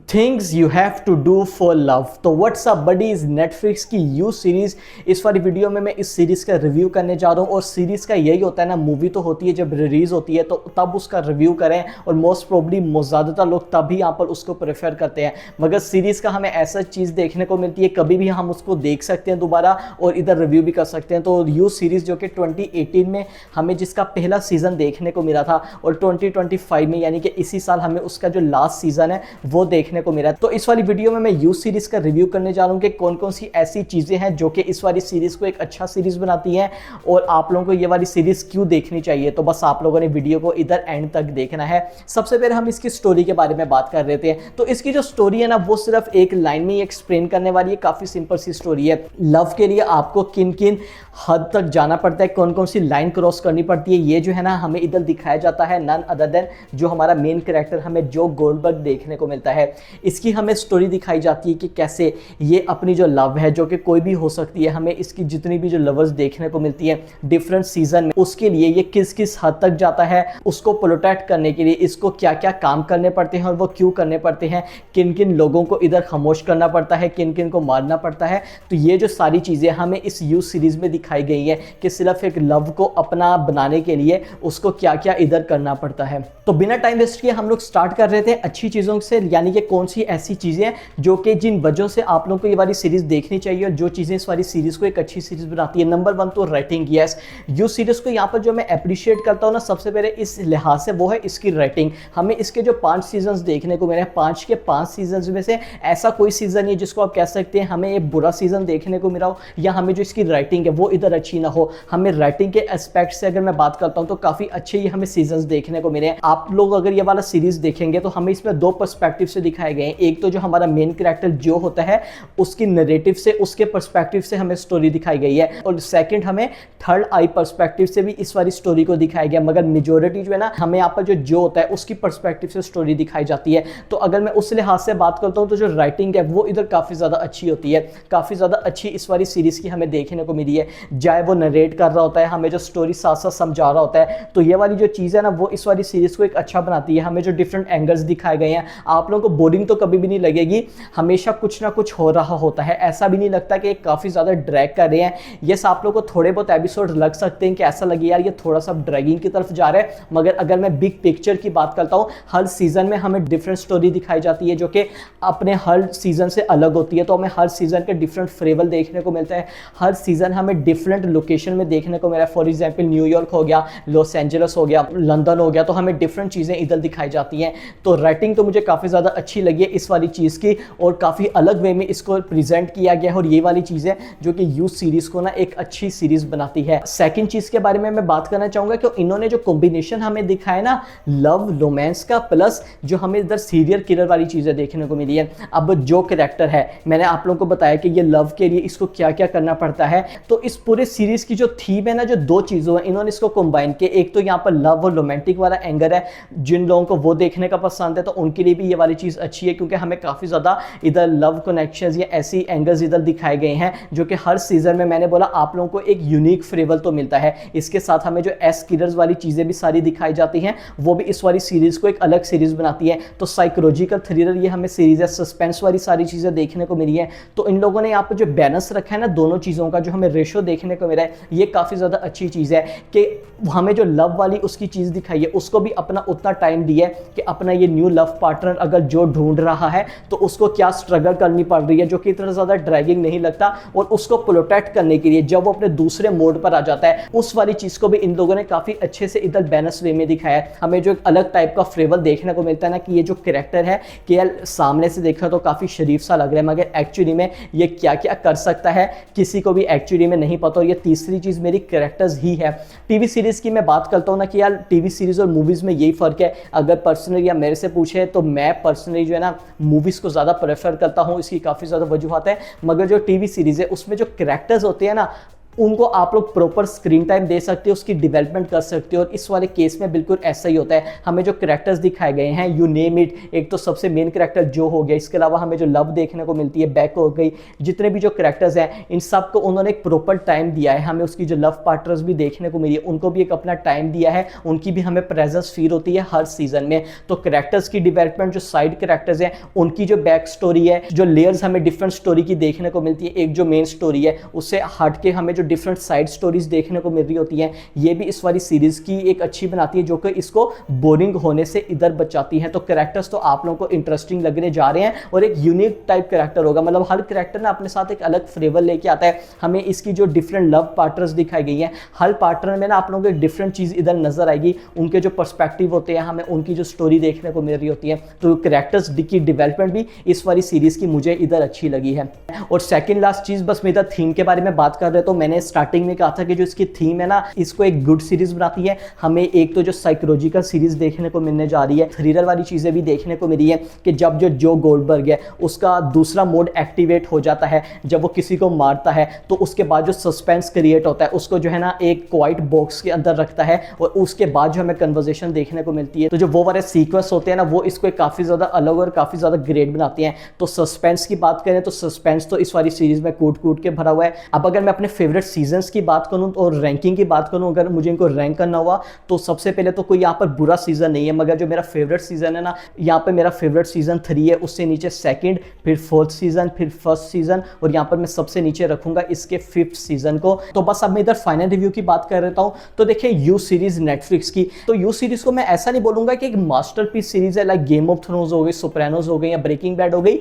Things you have to do for love. तो what's up buddies, Netflix की You series, इस वाली video में मैं इस सीरीज का रिव्यू करने जा रहा हूँ। और सीरीज का यही होता है ना, मूवी तो होती है जब रिलीज होती है तो तब उसका रिव्यू करें, और मोस्ट प्रोबली ज़्यादातर लोग तभी यहाँ पर उसको प्रेफर करते हैं। मगर सीरीज का हमें ऐसा चीज़ देखने को मिलती है, कभी भी हम उसको देख सकते हैं दोबारा और इधर रिव्यू भी कर सकते हैं। तो यू सीरीज जो कि 2018 में हमें जिसका पहला सीजन देखने को मिला था, और 2025 में यानी कि इसी साल हमें उसका जो लास्ट सीजन है वो देखने को मिला। तो इस वाली वीडियो में मैं यू सीरीज का रिव्यू करने जा रहा हूं कि कौन कौन सी ऐसी चीजें हैं जो कि इस वाली सीरीज को एक अच्छा सीरीज बनाती हैं, और आप लोगों को ये वाली सीरीज क्यों देखनी चाहिए। तो बस आप लोगों ने वीडियो को इधर एंड तक देखना है। सबसे पहले हम इसकी स्टोरी के बारे में बात कर रहे थे। तो इसकी जो स्टोरी है ना, वो सिर्फ एक लाइन में ही एक्सप्लेन करने वाली है। काफी सिंपल सी स्टोरी है। लव के लिए आपको किन किन हद तक जाना पड़ता है, कौन कौन सी लाइन क्रॉस करनी पड़ती है, ये जो है ना हमें इधर दिखाया जाता है। नन अदर देन जो हमारा मेन कैरेक्टर हमें जो गोल्डबर्ग देखने को मिलता है, इसकी हमें स्टोरी दिखाई जाती है कि कैसे ये अपनी जो लव है, जो कि कोई भी हो सकती है, हमें इसकी जितनी भी जो लवर्स देखने को मिलती है डिफरेंट सीजन में, उसके लिए ये किस किस हद तक जाता है, उसको प्रोटेक्ट करने के लिए इसको क्या क्या काम करने पड़ते हैं और वो क्यों करने पड़ते हैं, किन किन लोगों को इधर खामोश करना पड़ता है, किन किन को मारना पड़ता है। तो ये जो सारी चीज़ें हमें इस यू सीरीज में दिखाई गई है कि सिर्फ एक लव को अपना बनाने के लिए उसको क्या क्या इधर करना पड़ता है। तो बिना टाइम वेस्ट किए हम लोग स्टार्ट कर रहे थे अच्छी चीज़ों से, यानी कि कौन सी ऐसी चीज़ें हैं जो कि जिन वजहों से आप लोगों को ये वाली सीरीज देखनी चाहिए, और जो चीज़ें इस वाली सीरीज को एक अच्छी सीरीज बनाती है। नंबर 1 तो राइटिंग। यस, यू सीरीज को यहाँ पर जो मैं अप्रिशिएट करता हूँ ना, सबसे पहले इस लिहाज से वो है इसकी राइटिंग। हमें इसके जो 5 सीजन देखने को मिले हैं, 5 के 5 सीजन में से ऐसा कोई सीजन नहीं है जिसको आप कह सकते हैं हमें एक बुरा सीजन देखने को मिला हो, या हमें जो इसकी राइटिंग है वो इधर अच्छी ना हो। हमें राइटिंग के एस्पेक्ट से अगर मैं बात करता हूँ तो काफ़ी अच्छे ही हमें सीजन देखने को मिले हैं। आप लोग अगर ये वाला सीरीज देखेंगे तो हमें इसमें 2 पर्सपेक्टिव से दिखाए गए हैं। एक तो जो हमारा मेन कैरेक्टर जो होता है उसकी नैरेटिव से, उसके पर्सपेक्टिव से हमें स्टोरी दिखाई गई है, और सेकंड हमें थर्ड आई पर्सपेक्टिव से भी इस वाली स्टोरी को दिखाया गया। मगर मेजॉरिटी जो है ना, हमें यहाँ पर जो होता है उसकी पर्सपेक्टिव से स्टोरी दिखाई जाती है। तो अगर मैं उस लिहाज से बात करता हूँ तो जो राइटिंग है वो इधर काफ़ी ज़्यादा अच्छी होती है, काफ़ी ज़्यादा अच्छी इस वाली सीरीज़ की हमें देखने को मिली है। चाहे वो नरेट कर रहा होता है, हमें जो स्टोरी साथ साथ समझा रहा होता है, तो ये वाली जो चीज़ है ना वो इस वाली सीरीज़ को एक अच्छा बनाती है। हमें जो डिफरेंट एंगल्स दिखाए गए हैं, आप लोगों को बोरिंग तो कभी भी नहीं लगेगी, हमेशा कुछ ना कुछ हो रहा होता है। ऐसा भी नहीं लगता कि काफ़ी ज़्यादा ड्रैग कर रहे हैं। यस, आप लोगों को थोड़े बहुत एपिसोड लग सकते हैं कि ऐसा लगे यार ये थोड़ा सा ड्रैगिंग की तरफ जा रहा है, मगर अगर मैं बिग पिक्चर की बात करता हूँ, हर सीजन में हमें डिफरेंट स्टोरी दिखाई जाती है जो कि अपने हर सीजन से अलग होती है। तो हमें हर सीजन के डिफरेंट फ्लेवर देखने को मिलता है, हर सीजन हमें डिफरेंट लोकेशन में देखने को मिला है। फॉर एग्जाम्पल न्यूयॉर्क हो गया, लॉस एंजल्स हो गया, लंदन हो गया, तो हमें डिफरेंट चीज़ें इधर दिखाई जाती हैं। तो राइटिंग तो मुझे काफ़ी ज़्यादा अच्छी लगी है इस वाली चीज़ की, और काफ़ी अलग वे में इसको प्रेजेंट किया गया है, और ये वाली चीज़ है जो कि यू सीरीज़ को ना एक अच्छी सीरीज़ बनाती है। सेकंड चीज़ के बारे में मैं बात करना चाहूँगा कि इन्होंने जो कॉम्बिनेशन हमें दिखाया ना, लव रोमांस का प्लस जो हमें इधर सीरियल किलर वाली चीज़ें देखने को मिली है। अब जो कैरेक्टर है, मैंने आप लोगों को बताया कि ये लव के लिए इसको क्या क्या करना पड़ता है। तो इस पूरे सीरीज़ की जो थीम है ना, जो 2 चीज़ों है, इन्होंने इसको कंबाइन किया। एक तो यहाँ पर लव और रोमांटिक वाला एंगल है, जिन लोगों को वो देखने का पसंद है तो उनके लिए भी ये वाली चीज़ अच्छी है, क्योंकि हमें काफ़ी ज़्यादा इधर लव कनेक्शंस या ऐसी एंगल्स इधर दिखाए गए हैं जो कि हर सीजन में, मैंने बोला, आप लोगों को एक यूनिक फ्लेवर तो मिलता है। इसके साथ हमें जो एस किलर्स वाली चीज़ें भी सारी दिखाई जाती हैं, वो भी इस वाली सीरीज़ को एक अलग सीरीज़ बनाती है। तो साइकोलॉजिकल थ्रिलर ये हमें सीरीज़ है, सस्पेंस वाली सारी चीज़ें देखने को मिली है। तो इन लोगों ने यहाँ पर जो बैलेंस रखा है ना दोनों चीज़ों का, जो हमें रेशो देखने को मिला है, ये काफ़ी ज़्यादा अच्छी चीज़ है कि हमें जो लव वाली उसकी चीज़ दिखाई है, उसको भी अपना उतना टाइम दिया है कि अपना ये न्यू लव पार्टनर अगर जो ढूंढ रहा है तो उसको क्या स्ट्रगल करनी पड़ रही है, जो कि इतना ज़्यादा ड्रैगिंग नहीं लगता, और उसको प्रोटेक्ट करने के लिए जब वो अपने दूसरे मोड पर आ जाता है, उस वाली चीज़ को भी इन लोगों ने काफ़ी अच्छे से इधर बैलेंस वे में दिखाया है। हमें जो एक अलग टाइप का फ्लेवर देखने को मिलता है ना, कि ये जो कैरेक्टर है कि सामने से देखा तो काफ़ी शरीफ सा लग रहा है, मगर एक्चुअली में ये क्या क्या कर सकता है किसी को भी एक्चुअली में नहीं पता। और ये तीसरी चीज़ मेरी कैरेक्टर्स ही है। टीवी सीरीज़ की मैं बात करता हूँ ना, कि यार टीवी सीरीज़ और मूवीज़ में यही फ़र्क है। अगर पर्सनली या मेरे से पूछे तो मैं पर्सनली जो है ना मूवीज़ को ज़्यादा प्रेफर करता हूँ। इसकी काफ़ी ज़्यादा वजूहत है, मगर जो टीवी सीरीज़ है उसमें जो कैरेक्टर्स होते हैं ना, उनको आप लोग प्रॉपर स्क्रीन टाइम दे सकते हो, उसकी डेवलपमेंट कर सकते हो। और इस वाले केस में बिल्कुल ऐसा ही होता है। हमें जो कैरेक्टर्स दिखाए गए हैं, यू नेम इट, एक तो सबसे मेन कैरेक्टर जो हो गया, इसके अलावा हमें जो लव देखने को मिलती है, बैक हो गई, जितने भी जो कैरेक्टर्स हैं इन सब को उन्होंने एक प्रॉपर टाइम दिया है। हमें उसकी जो लव पार्टनर्स भी देखने को मिली है, उनको भी एक अपना टाइम दिया है, उनकी भी हमें प्रेजेंस फील होती है हर सीजन में। तो कैरेक्टर्स की डेवलपमेंट, जो साइड कैरेक्टर्स हैं उनकी जो बैक स्टोरी है, जो लेयर्स हमें डिफरेंट स्टोरी की देखने को मिलती है, एक जो मेन स्टोरी है उससे हट के हमें जो डिफरेंट साइड स्टोरीज देखने को मिल रही होती हैं, ये भी इस वाली सीरीज की एक अच्छी बनाती है, जो कि इसको बोरिंग होने से इधर बचाती है। तो कैरेक्टर्स तो आप लोगों को इंटरेस्टिंग लगने जा रहे हैं और एक यूनिक टाइप कैरेक्टर होगा, मतलब हर कैरेक्टर ना अपने साथ एक अलग फ्लेवर लेके आता है। हमें इसकी जो डिफरेंट लव पार्टनर्स दिखाई गई हैं, हर पार्टनर में ना आप लोगों को एक डिफरेंट चीज इधर नजर आएगी, उनके जो पर्सपेक्टिव होते हैं, हमें उनकी जो स्टोरी देखने को मिल रही होती है। तो कैरेक्टर्स की डेवलपमेंट भी इस वाली सीरीज की मुझे इधर अच्छी लगी है। और सेकंड लास्ट चीज, बस मैं इधर थीम के बारे में बात कर रहे तो मैंने स्टार्टिंग में कहा था कि जो इसकी थीम है ना, इसको एक गुड सीरीज बनाती है। हमें एक तो जो साइकोलॉजिकल सीरीज देखने को मिलने जा रही है, थ्रिलर वाली चीजें भी देखने को मिली है कि जब जो गोल्डबर्ग है उसका दूसरा मोड एक्टिवेट हो जाता है, जब वो किसी को मारता है, तो उसके बाद जो सस्पेंस क्रिएट होता है उसको जो है ना एक क्वाइट बॉक्स के अंदर रखता है और उसके बाद जो हमें कन्वर्सेशन देखने को मिलती है। तो जो वो वाले सीक्वेंस होते हैं ना, वो इसको काफी ज्यादा अलग और काफी ज्यादा ग्रेट बनाते हैं। तो सस्पेंस की बात करें तो सस्पेंस तो इस वाली सीरीज में कूट कूट के भरा हुआ है। अब अगर मैं अपने फेवरेट सीजन्स की बात करूं और रैंकिंग की बात करूं, अगर मुझे इनको रैंक करना हुआ तो सबसे पहले तो कोई यहाँ पर बुरा सीजन नहीं है, मगर जो मेरा फेवरेट सीजन है ना, यहाँ पर मेरा फेवरेट सीजन 3 है, उससे नीचे सेकंड, फिर 4th सीजन, फिर 1st सीजन, और यहाँ पर मैं सबसे नीचे रखूंगा इसके 5th सीजन को। तो बस अब मैं इधर फाइनल रिव्यू की बात कर रहा हूँ। तो देखिए यू सीरीज नेटफ्लिक्स की, तो यू सीरीज को मैं ऐसा नहीं बोलूंगा कि एक मास्टरपीस सीरीज है, लाइक गेम ऑफ थ्रोन्स हो गई, सोप्रानोस हो गई या ब्रेकिंग बैड हो गई,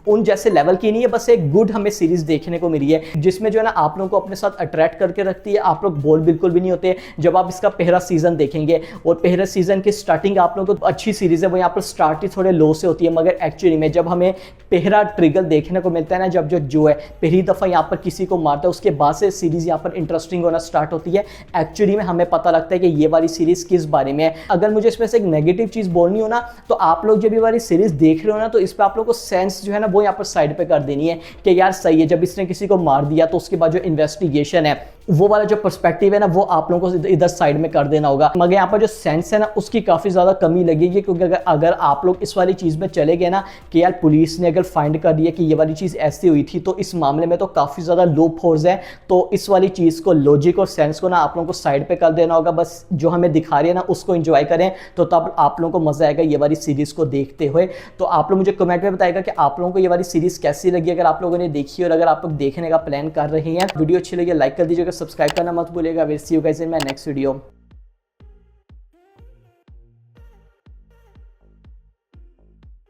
उन जैसे लेवल की नहीं है। बस एक गुड हमें सीरीज देखने को मिली है, जिसमें जो है ना आप लोगों को अपने साथ अट्रैक्ट करके रखती है। आप लोग बोर बिल्कुल भी नहीं होते जब आप इसका पहला सीजन देखेंगे। और पहले सीजन की स्टार्टिंग आप लोगों को अच्छी सीरीज है, वो यहाँ पर स्टार्ट ही थोड़े लो से होती है, मगर एक्चुअली में जब हमें पहला ट्रिगर देखने को मिलता है ना, जब जो है पहली दफा यहाँ पर किसी को मारता है, उसके बाद से सीरीज यहाँ पर इंटरेस्टिंग होना स्टार्ट होती है। एक्चुअली में हमें पता लगता है कि ये वाली सीरीज किस बारे में है। अगर मुझे इसमें से एक नेगेटिव चीज बोलनी हो ना, तो आप लोग जब ये वाली सीरीज देख रहे हो ना, तो इस पर आप लोग को सेंस जो है ना वो यहाँ पर साइड पे कर देनी है कि यार सही है, जब इसने किसी को मार दिया तो उसके बाद जो इन्वेस्टिगेशन है, वो वाला जो पर्सपेक्टिव है ना, वो आप लोगों को इधर साइड में कर देना होगा। मगर यहाँ पर जो सेंस है ना, उसकी काफी ज्यादा कमी लगेगी, क्योंकि अगर आप लोग इस वाली चीज में चले गए ना कि यार पुलिस ने अगर फाइंड कर दिया कि ये वाली चीज ऐसी हुई थी, तो इस मामले में तो काफी ज्यादा लूप होल्स है। तो इस वाली चीज को, लॉजिक और सेंस को ना आप लोगों को साइड पे कर देना होगा। बस जो हमें दिखा रही है ना उसको एंजॉय करें, तो तब आप लोगों को मजा आएगा ये वाली सीरीज को देखते हुए। तो आप लोग मुझे कमेंट में बताएगा कि आप लोगों को ये वाली सीरीज कैसी लगी, अगर आप लोगों ने देखी और अगर आप लोग देखने का प्लान कर रहे हैं। वीडियो अच्छी लगी लाइक कर दीजिएगा, सब्सक्राइब करना मत भूलिएगा। Will see you guys in my next video.